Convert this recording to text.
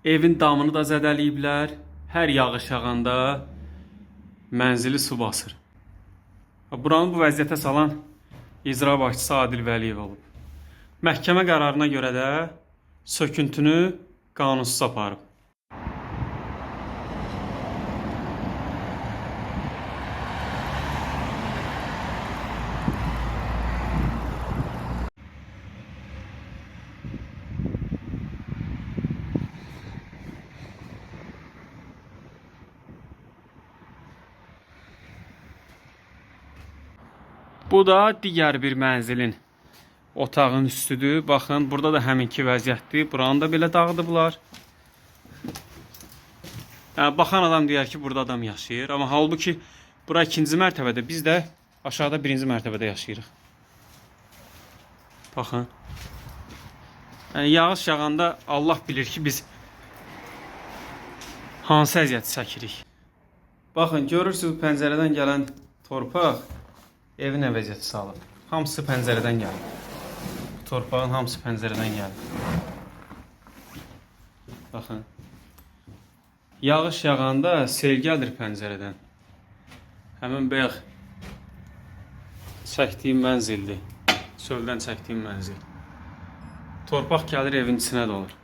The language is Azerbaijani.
Evin damını da zədələyiblər. Hər yağış yağanda mənzili su basır. Buranı bu vəziyyətə salan icra başçısı Adil Vəliyev olub. Məhkəmə qərarına görə də söküntünü qanunsuz aparıb. Bu da digər bir mənzilin otağın üstüdür. Baxın, burada da həminki vəziyyətdir. Buranı da belə dağıdıblar. Yəni, baxan adam deyər ki, burada adam yaşayır. Amma halbuki bura ikinci mərtəbədə, biz də aşağıda birinci mərtəbədə yaşayırıq. Baxın. Yəni, yağış yağanda Allah bilir ki, biz hansı əziyyət çəkirik. Baxın, görürsünüz pəncərədən gələn torpaq evin əvəziyyəti salıb. Hamısı pəncərədən gəlir. Torpağın hamısı pəncərədən gəlir. Baxın. Yağış yağanda sel gəlir pəncərədən. Həmin bayaq çəkdiyim mənzildir. Çöldən çəkdiyim mənzil. Torpaq gəlir evin içinə dolur.